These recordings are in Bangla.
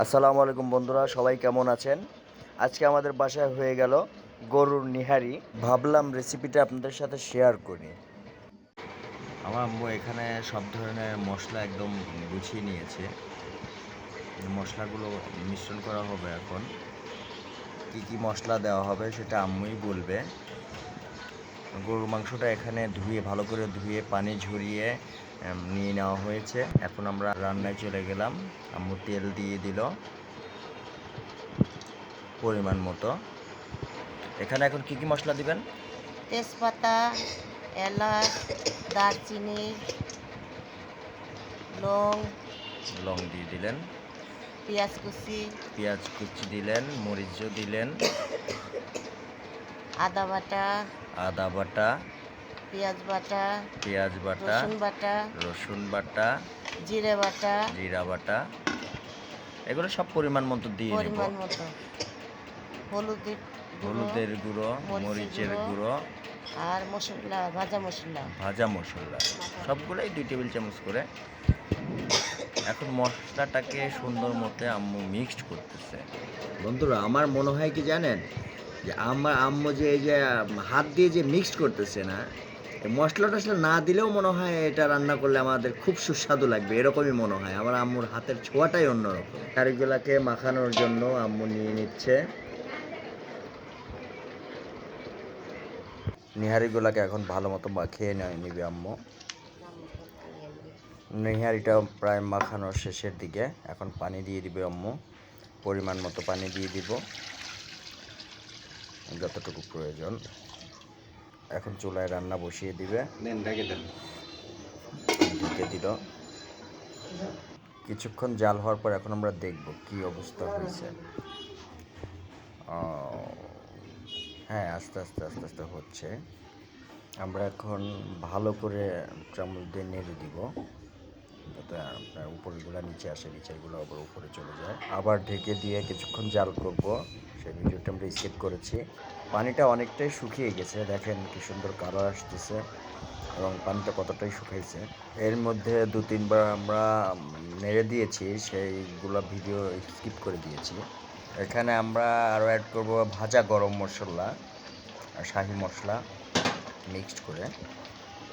আসসালামু আলাইকুম বন্ধুরা, সবাই কেমন আছেন? আজকে আমাদের বাসায় হয়ে গেল গরুর নিহারি। ভাবলাম রেসিপিটা আপনাদের সাথে শেয়ার করি। আমার আম্মু এখানে সব ধরনের মশলা একদম গুছিয়ে নিয়েছে। মশলাগুলো মিশ্রণ করা হবে এখন। কি কি মশলা দেওয়া হবে সেটা আম্মুই বলবে। গরুর মাংসটা এখানে ভালো করে ধুয়ে পানি ঝরিয়ে নিয়ে নেওয়া হয়েছে। এখন আমরা রান্নায় চলে গেলাম। আম্মু তেল দিয়ে দিল পরিমাণ মতো। এখানে এখন কি কি মশলা দিবেন? তেজপাতা, এলাচ, দারচিনি, লং, লং দিয়ে দিলেন, পেঁয়াজ কুচি, পেঁয়াজ কুচি দিলেন, মরিচও দিলেন, আদা বাটা, আদা বাটা, পেঁয়াজ বাটা, পেঁয়াজ বাটা, রসুন বাটা, রসুন বাটা, জিরে বাটা, জিরা বাটা, এগুলো সব পরিমাণ মতো দিয়ে নেব। পরিমাণ মতো হলুদের গুঁড়ো, হলুদের গুঁড়ো, মরিচের গুঁড়ো আর মশলা, ভাজা মশলা সবগুলোই 2 টেবিল চামচ করে। এখন মশলাটাকে সুন্দর মতো আম্মু মিক্সড করতেছে। বন্ধুরা, আমার মনে হয় কি জানেন, যে আমার আম্মু যে এই যে হাত দিয়ে যে মিক্সড করতেছে না, মশলা টশলা না দিলেও মনে হয় এটা রান্না করলে আমাদের খুব সুস্বাদু লাগবে, এরকমই মনে হয়। আমার আম্মুর হাতের ছোঁয়াটাই অন্যরকম। কারিগুলাকে মাখানোর জন্য আম্মু নিয়ে নিচ্ছে। নিহারিগুলাকে এখন ভালো মতো মাখিয়ে নিবে আম্মু। নিহারিটা প্রায় মাখানোর শেষের দিকে। এখন পানি দিয়ে দিবে আম্মু, পরিমাণ মতো পানি দিয়ে দিব, যতটুকু প্রয়োজন। এখন চুলায় রান্না বসিয়ে দিবে। ঢেকে দিল। কিছুক্ষণ জাল হওয়ার পর এখন আমরা দেখব কি অবস্থা হয়েছে। হ্যাঁ, আস্তে আস্তে আস্তে আস্তে হচ্ছে। আমরা এখন ভালো করে চামচ দিয়ে নেড়ে দিব, যাতে আপনার উপরগুলো নিচে আসে, নিচেরগুলো আবার উপরে চলে যায়। আবার ঢেকে দিয়ে কিছুক্ষণ জাল করব। সেই ভিডিওটা আমরা স্কিপ করেছি। পানিটা অনেকটাই শুকিয়ে গেছে, দেখেন কি সুন্দর কালার আসতেছে এবং পানিটা কতটাই শুকাইছে। এর মধ্যে 2-3 বার আমরা নেড়ে দিয়েছি, সেইগুলো ভিডিও স্কিপ করে দিয়েছি। এখানে আমরা আরও অ্যাড করব ভাজা গরম মশলা আর শাহি মশলা মিক্সড করে।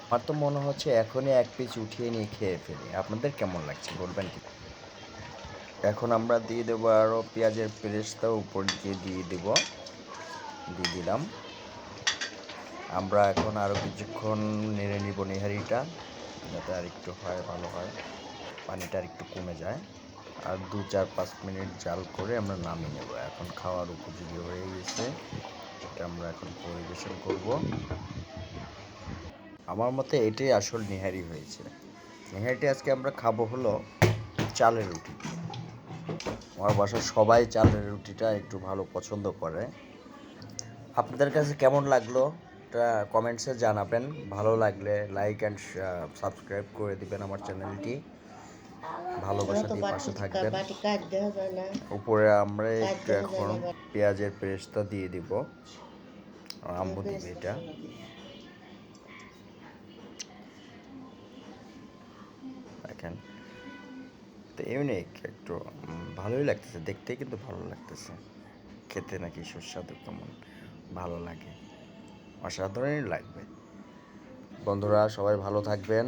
আমার তো মনে হচ্ছে এখনই 1 পিস উঠিয়ে নিয়ে খেয়ে ফেলি। আপনাদের কেমন লাগছে বলবেন কি? এখন আমরা দিয়ে দেবো আরও পেঁয়াজের পেস্টটা উপর দিয়ে দিয়ে দিলাম। আমরা এখন আরও কিছুক্ষণ নেড়ে নিব নিহারিটা, যাতে আর একটু হয়, ভালো হয়, পানিটা আর একটু কমে যায়। আর 2-4-5 মিনিট জাল করে আমরা নামিয়ে নেব। এখন খাওয়ার উপযোগী হয়ে গেছে। এটা আমরা এখন পরিবেশন করব। আমার মতে এটাই আসল নিহারি হয়েছে। নিহারিটি আজকে আমরা খাবো হলো চালের রুটি। আমার বাসার সবাই চালের রুটিটা একটু ভালো পছন্দ করে। আপনাদের কাছে কেমন লাগলো এটা কমেন্টসে জানাবেন। ভালো লাগলে লাইক অ্যান্ড সাবস্ক্রাইব করে দিবেন আমার চ্যানেলটি। ভালোবাসা দিয়ে পাশে থাকবেন। উপরে আমরা একটু এখন পেঁয়াজের পেস্টটা দিয়ে দিব, আম্মু দিবে এটা। দেখেন তো ইউনিক একটু, ভালোই লাগতেছে দেখতে, কিন্তু ভালো লাগতেছে খেতে। নাকি সুস্বাদু, কেমন ভালো লাগে, অসাধারণই লাগবে। বন্ধুরা, সবাই ভালো থাকবেন।